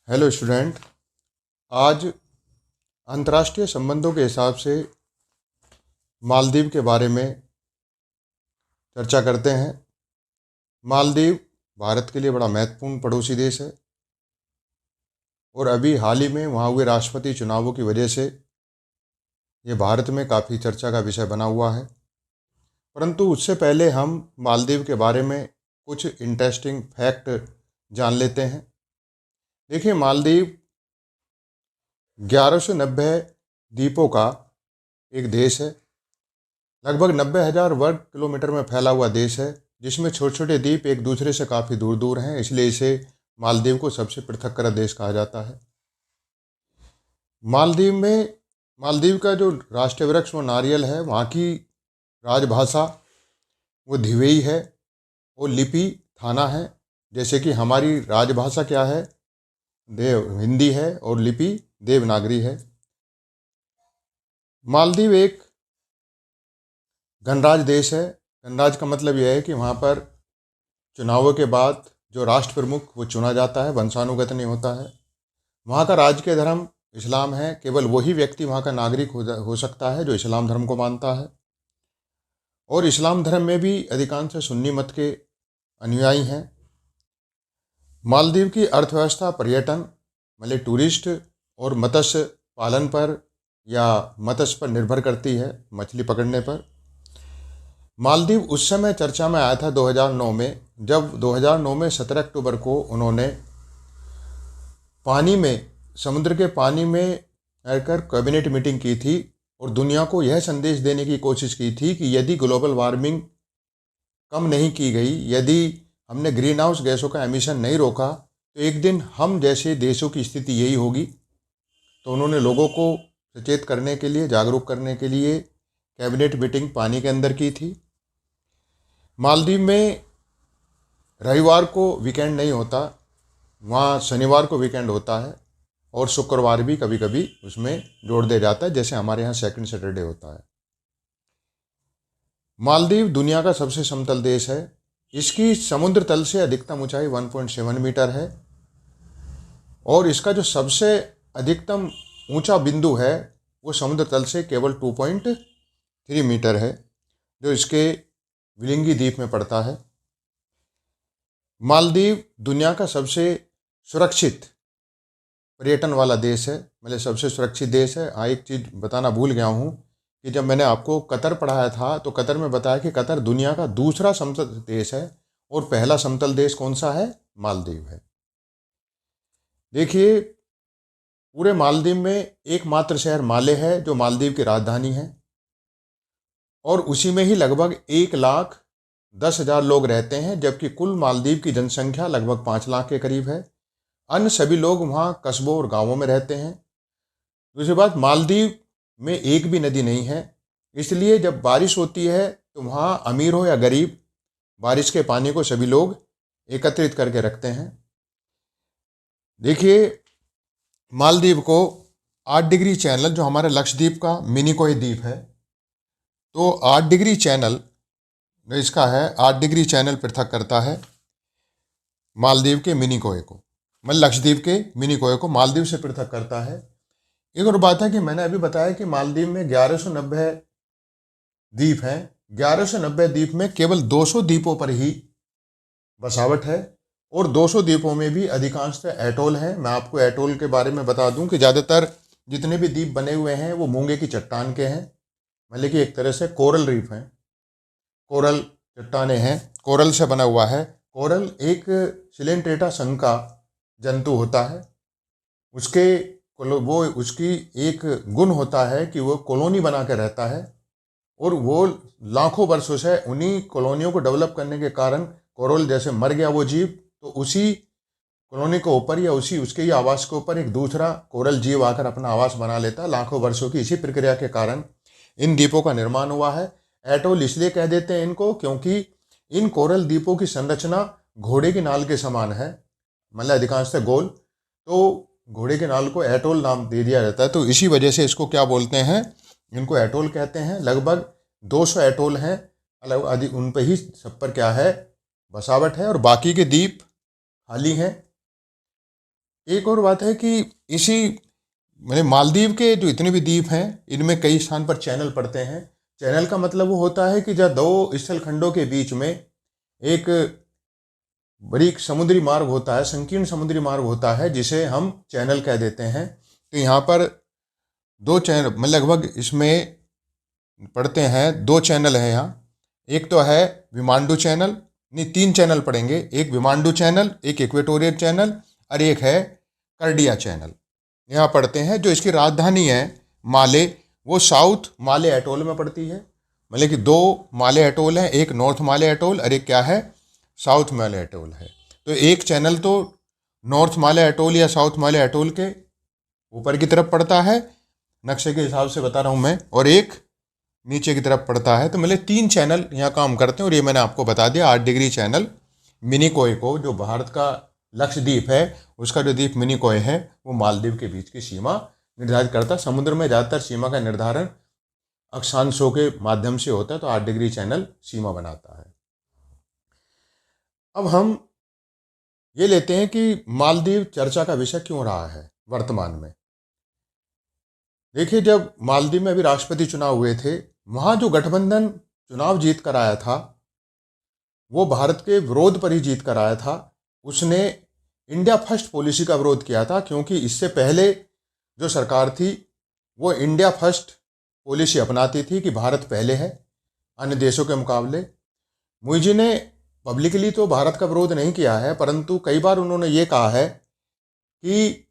Hello student. आज अंतर्राष्ट्रीय संबंधों के हिसाब से मालदीव के बारे में चर्चा करते हैं। मालदीव भारत के लिए बड़ा महत्वपूर्ण पड़ोसी देश है और अभी हाल ही में वहाँ हुए राष्ट्रपति चुनावों की वजह से ये भारत में काफ़ी चर्चा का विषय बना हुआ है। परंतु उससे पहले हम मालदीव के बारे में कुछ इंटरेस्टिंग फैक्ट जान लेते हैं। देखिए, मालदीव 1190 द्वीपों का एक देश है। लगभग 90,000 वर्ग किलोमीटर में फैला हुआ देश है, जिसमें छोटे छोटे द्वीप एक दूसरे से काफ़ी दूर दूर हैं। इसलिए इसे मालदीव को सबसे पृथक देश कहा जाता है। मालदीव का जो राष्ट्रीय वृक्ष वो नारियल है। वहाँ की राजभाषा वो धिवेई है और लिपि थाना है। जैसे कि हमारी राजभाषा क्या है, हिंदी है, और लिपि देवनागरी है। मालदीव एक गणराज्य देश है। गणराज्य का मतलब यह है कि वहाँ पर चुनावों के बाद जो राष्ट्र प्रमुख वो चुना जाता है, वंशानुगत नहीं होता है। वहाँ का राजकीय धर्म इस्लाम है। केवल वही व्यक्ति वहाँ का नागरिक हो सकता है जो इस्लाम धर्म को मानता है। और इस्लाम धर्म में भी अधिकांश सुन्नी मत के अनुयायी हैं। मालदीव की अर्थव्यवस्था पर्यटन मतलब टूरिस्ट और मत्स्य पालन पर या मत्स्य पर निर्भर करती है, मछली पकड़ने पर। मालदीव उस समय चर्चा में आया था 2009 में, जब 2009 में 17 अक्टूबर को उन्होंने पानी में, समुद्र के पानी में रहकर कैबिनेट मीटिंग की थी और दुनिया को यह संदेश देने की कोशिश की थी कि यदि ग्लोबल वार्मिंग कम नहीं की गई, यदि हमने ग्रीन हाउस गैसों का एमिशन नहीं रोका, तो एक दिन हम जैसे देशों की स्थिति यही होगी। तो उन्होंने लोगों को सचेत करने के लिए, जागरूक करने के लिए कैबिनेट मीटिंग पानी के अंदर की थी। मालदीव में रविवार को वीकेंड नहीं होता, वहाँ शनिवार को वीकेंड होता है और शुक्रवार भी कभी कभी उसमें जोड़ दिया जाता है, जैसे हमारे यहाँ सेकंड सैटरडे होता है। मालदीव दुनिया का सबसे समतल देश है। इसकी समुद्र तल से अधिकतम ऊंचाई 1.7 मीटर है और इसका जो सबसे अधिकतम ऊंचा बिंदु है वो समुद्र तल से केवल 2.3 मीटर है, जो इसके विलिंगी द्वीप में पड़ता है। मालदीव दुनिया का सबसे सुरक्षित पर्यटन वाला देश है, मतलब सबसे सुरक्षित देश है। एक चीज़ बताना भूल गया हूँ कि जब मैंने आपको कतर पढ़ाया था तो कतर में बताया कि कतर दुनिया का दूसरा समतल देश है और पहला समतल देश कौन सा है, मालदीव है। देखिए, पूरे मालदीव में एकमात्र शहर माले है जो मालदीव की राजधानी है और उसी में ही लगभग 1,10,000 लोग रहते हैं, जबकि कुल मालदीव की जनसंख्या लगभग 5 लाख के करीब है। अन्य सभी लोग वहाँ कस्बों और गांवों में रहते हैं। दूसरी बात, मालदीव में एक भी नदी नहीं है, इसलिए जब बारिश होती है तो वहाँ अमीर हो या गरीब, बारिश के पानी को सभी लोग एकत्रित करके रखते हैं। देखिए, मालदीव को 8 डिग्री चैनल, जो हमारे लक्षद्वीप का मिनिकोय द्वीप है, तो 8 डिग्री चैनल इसका है, 8 डिग्री चैनल पृथक करता है मालदीव के मिनिकोय को, मतलब लक्षद्वीप के मिनिकोय को मालदीव से पृथक करता है। एक और बात है कि मैंने अभी बताया कि मालदीव में 1190 द्वीप हैं। 1190 द्वीप में केवल 200 द्वीपों पर ही बसावट है और 200 द्वीपों में भी अधिकांशतः एटोल हैं। मैं आपको एटोल के बारे में बता दूं कि ज़्यादातर जितने भी द्वीप बने हुए हैं वो मूंगे की चट्टान के हैं, मतलब कि एक तरह से कोरल रीफ हैं, कोरल चट्टानें हैं, कोरल से बना हुआ है। कोरल एक सिलेंट्रेटा संघ का जंतु होता है। उसकी एक गुण होता है कि वो कॉलोनी बना के रहता है और वो लाखों वर्षों से उन्हीं कॉलोनियों को डेवलप करने के कारण कोरल जैसे मर गया वो जीव, तो उसी कॉलोनी के ऊपर या उसके ही आवास के ऊपर एक दूसरा कोरल जीव आकर अपना आवास बना लेता है। लाखों वर्षों की इसी प्रक्रिया के कारण इन द्वीपों का निर्माण हुआ है। एटोल इसलिए कह देते हैं इनको क्योंकि इन कोरल द्वीपों की संरचना घोड़े की नाल के समान है, मतलब अधिकांशतः गोल, तो घोड़े के नाल को एटोल नाम दे दिया जाता है। तो इसी वजह से इसको क्या बोलते हैं, इनको एटोल कहते हैं। लगभग 200 एटोल हैं, अलग उन पर ही सब पर क्या है, बसावट है, और बाकी के द्वीप खाली हैं। एक और बात है कि इसी मतलब मालदीव के जो इतने भी द्वीप हैं इनमें कई स्थान पर चैनल पड़ते हैं। चैनल का मतलब वो होता है कि जब दो स्थल खंडों के बीच में एक बड़ी समुद्री मार्ग होता है, संकीर्ण समुद्री मार्ग होता है, जिसे हम चैनल कह देते हैं। तो यहाँ पर दो चैनल मतलब लगभग इसमें पढ़ते हैं, दो चैनल हैं यहाँ। एक तो है विमांडू चैनल, नहीं तीन चैनल पड़ेंगे, एक विमांडू चैनल, एक इक्वेटोरियल चैनल और एक है कर्डिया चैनल। यहाँ पढ़ते हैं। जो इसकी राजधानी है माले, वो साउथ माले एटोल में पड़ती है। मतलब कि दो माले एटोल हैं, एक नॉर्थ माले एटोल और एक क्या है, साउथ माले एटोल है। तो एक चैनल तो नॉर्थ माले एटोल या साउथ माले एटोल के ऊपर की तरफ पड़ता है, नक्शे के हिसाब से बता रहा हूँ मैं, और एक नीचे की तरफ पड़ता है। तो मतलब तीन चैनल यहाँ काम करते हैं। और ये मैंने आपको बता दिया 8 डिग्री चैनल मिनिकॉय को, जो भारत का लक्षद्वीप है, उसका जो द्वीप मिनिकॉय है वो मालदीव के बीच की सीमा निर्धारित करता है। समुद्र में ज़्यादातर सीमा का निर्धारण अक्षांशों के माध्यम से होता है, तो 8 डिग्री चैनल सीमा बनाता है। अब हम ये लेते हैं कि मालदीव चर्चा का विषय क्यों रहा है वर्तमान में। देखिए, जब मालदीव में अभी राष्ट्रपति चुनाव हुए थे, वहाँ जो गठबंधन चुनाव जीत कर आया था वो भारत के विरोध पर ही जीत कर आया था। उसने इंडिया फर्स्ट पॉलिसी का विरोध किया था, क्योंकि इससे पहले जो सरकार थी वो इंडिया फर्स्ट पॉलिसी अपनाती थी कि भारत पहले है अन्य देशों के मुकाबले। मुइजी ने पब्लिकली तो भारत का विरोध नहीं किया है, परंतु कई बार उन्होंने ये कहा है कि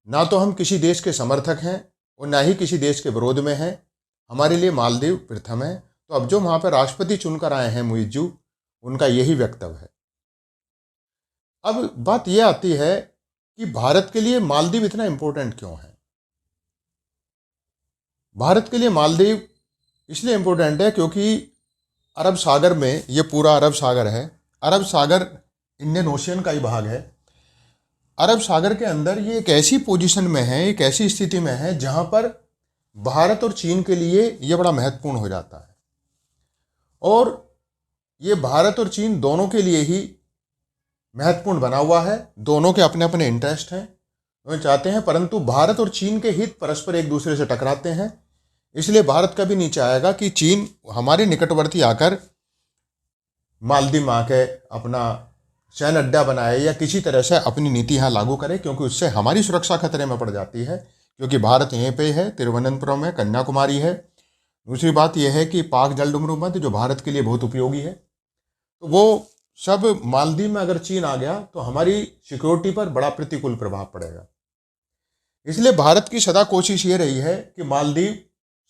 ना तो हम किसी देश के समर्थक हैं और ना ही किसी देश के विरोध में हैं, हमारे लिए मालदीव प्रथम है। तो अब जो वहाँ पर राष्ट्रपति चुनकर आए हैं मुइजू, उनका यही वक्तव्य है। अब बात यह आती है कि भारत के लिए मालदीव इतना इम्पोर्टेंट क्यों है। भारत के लिए मालदीव इसलिए इम्पोर्टेंट है क्योंकि अरब सागर में, ये पूरा अरब सागर है, अरब सागर इंडियन ओशियन का ही भाग है। अरब सागर के अंदर ये एक ऐसी पोजीशन में है, एक ऐसी स्थिति में है जहाँ पर भारत और चीन के लिए ये बड़ा महत्वपूर्ण हो जाता है। और ये भारत और चीन दोनों के लिए ही महत्वपूर्ण बना हुआ है। दोनों के अपने अपने इंटरेस्ट हैं, दोनों चाहते हैं, परंतु भारत और चीन के हित परस्पर एक दूसरे से टकराते हैं। इसलिए भारत कभी नहीं चाहेगा कि चीन हमारे निकटवर्ती आकर मालदीव में आके अपना सैन्य अड्डा बनाए या किसी तरह से अपनी नीति यहाँ लागू करे, क्योंकि उससे हमारी सुरक्षा खतरे में पड़ जाती है। क्योंकि भारत यहीं पे है, तिरुवनंतपुरम है, कन्याकुमारी है। दूसरी बात यह है कि पाक जलडुमरू मध्य जो भारत के लिए बहुत उपयोगी है। तो वो सब मालदीव में अगर चीन आ गया तो हमारी सिक्योरिटी पर बड़ा प्रतिकूल प्रभाव पड़ेगा। इसलिए भारत की सदा कोशिश ये रही है कि मालदीव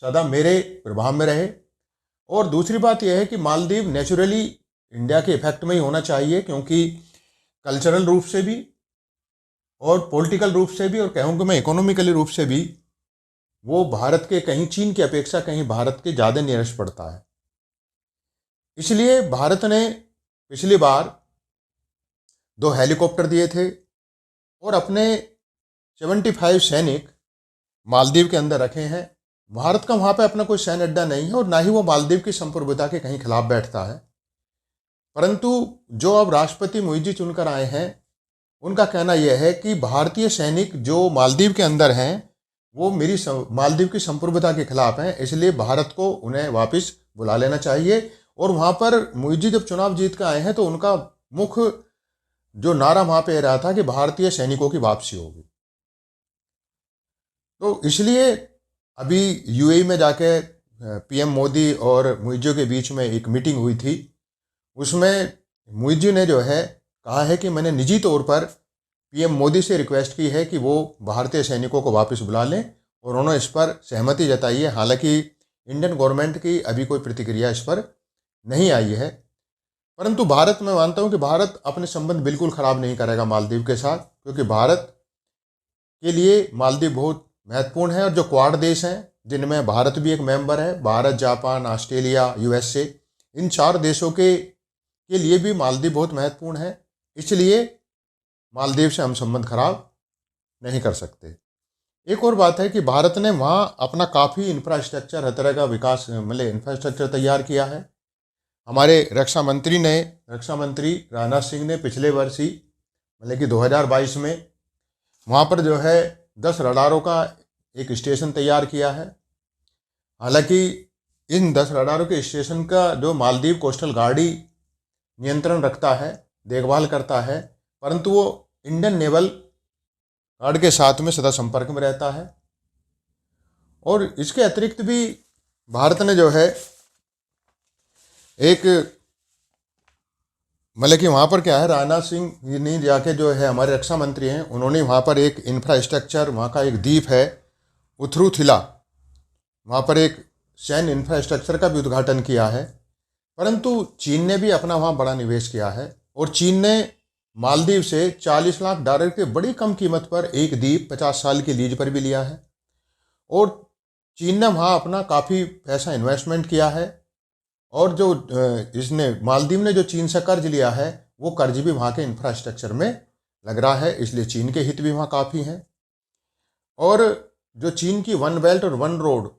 सदा मेरे प्रभाव में रहे। और दूसरी बात यह है कि मालदीव नेचुरली इंडिया के इफेक्ट में ही होना चाहिए, क्योंकि कल्चरल रूप से भी और पॉलिटिकल रूप से भी और कहूँगा मैं इकोनॉमिकली रूप से भी वो भारत के कहीं चीन की अपेक्षा कहीं भारत के ज़्यादा नियरेस्ट पड़ता है। इसलिए भारत ने पिछली बार 2 हेलीकॉप्टर दिए थे और अपने 75 सैनिक मालदीव के अंदर रखे हैं। भारत का वहाँ पे अपना कोई सैन्य अड्डा नहीं है और ना ही वो मालदीव की संप्रभुता के कहीं खिलाफ बैठता है। परंतु जो अब राष्ट्रपति मुइजी चुनकर आए हैं, उनका कहना यह है कि भारतीय सैनिक जो मालदीव के अंदर हैं वो मेरी मालदीव की संप्रभुता के खिलाफ हैं, इसलिए भारत को उन्हें वापस बुला लेना चाहिए। और वहाँ पर मुइजी जब चुनाव जीत कर आए हैं तो उनका मुख्य जो नारा वहाँ पे रहा था कि भारतीय सैनिकों की वापसी होगी। तो इसलिए अभी यूएई में जाके पीएम मोदी और मुइजी के बीच में एक मीटिंग हुई थी। उसमें मुइजी ने जो है कहा है कि मैंने निजी तौर पर पीएम मोदी से रिक्वेस्ट की है कि वो भारतीय सैनिकों को वापस बुला लें, और उन्होंने इस पर सहमति जताई है। हालांकि इंडियन गवर्नमेंट की अभी कोई प्रतिक्रिया इस पर नहीं आई है, परंतु भारत, मैं मानता हूं कि भारत अपने संबंध बिल्कुल ख़राब नहीं करेगा मालदीव के साथ, क्योंकि भारत के लिए मालदीव बहुत महत्वपूर्ण है। और जो क्वाड देश हैं जिनमें भारत भी एक मेंबर है, भारत, जापान, ऑस्ट्रेलिया, यूएसए, इन 4 देशों के लिए भी मालदीव बहुत महत्वपूर्ण है। इसलिए मालदीव से हम संबंध खराब नहीं कर सकते। एक और बात है कि भारत ने वहाँ अपना काफ़ी इंफ्रास्ट्रक्चर, हर तरह का विकास मतलब इंफ्रास्ट्रक्चर तैयार किया है। हमारे रक्षा मंत्री राजनाथ सिंह ने पिछले वर्ष ही मतलब कि 2022 में वहाँ पर जो है 10 रडारों का एक स्टेशन तैयार किया है। हालांकि इन 10 रडारों के स्टेशन का जो मालदीव कोस्टल गार्ड ही नियंत्रण रखता है, देखभाल करता है, परंतु वो इंडियन नेवल गार्ड के साथ में सदा संपर्क में रहता है। और इसके अतिरिक्त भी भारत ने जो है एक मतलब कि वहाँ पर क्या है, राजनाथ सिंह ने जाके जो है हमारे रक्षा मंत्री हैं, उन्होंने वहाँ पर एक इंफ्रास्ट्रक्चर, वहाँ का एक द्वीप है उथरूथिला, वहाँ पर एक सैन्य इंफ्रास्ट्रक्चर का भी उद्घाटन किया है। परंतु चीन ने भी अपना वहाँ बड़ा निवेश किया है और चीन ने मालदीव से $40 लाख के बड़ी कम कीमत पर एक द्वीप 50 साल की लीज पर भी लिया है। और चीन ने वहाँ अपना काफ़ी पैसा इन्वेस्टमेंट किया है। और जो इसने मालदीव ने जो चीन से कर्ज लिया है, वो कर्ज भी वहाँ के इंफ्रास्ट्रक्चर में लग रहा है, इसलिए चीन के हित भी वहाँ काफ़ी हैं। और जो चीन की वन बेल्ट और वन रोड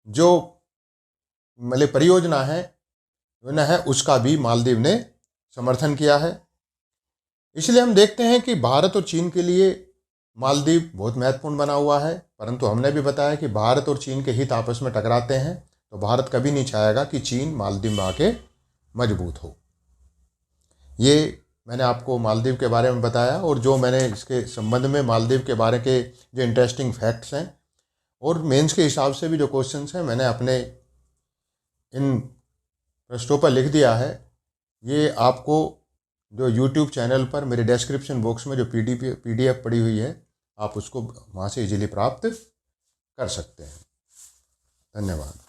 जो मतलब परियोजना है उसका भी मालदीव ने समर्थन किया है। इसलिए हम देखते हैं कि भारत और चीन के लिए मालदीव बहुत महत्वपूर्ण बना हुआ है। परंतु हमने भी बताया कि भारत और चीन के हित आपस में टकराते हैं, तो भारत कभी नहीं चाहेगा कि चीन मालदीव में आके मजबूत हो। ये मैंने आपको मालदीव के बारे में बताया, और जो मैंने इसके संबंध में मालदीव के बारे के जो इंटरेस्टिंग फैक्ट्स हैं और मेंस के हिसाब से भी जो क्वेश्चंस हैं, मैंने अपने इन पृष्ठों पर लिख दिया है। ये आपको जो YouTube चैनल पर मेरे डिस्क्रिप्शन बॉक्स में जो PDF पड़ी हुई है, आप उसको वहाँ से इजीली प्राप्त कर सकते हैं। धन्यवाद।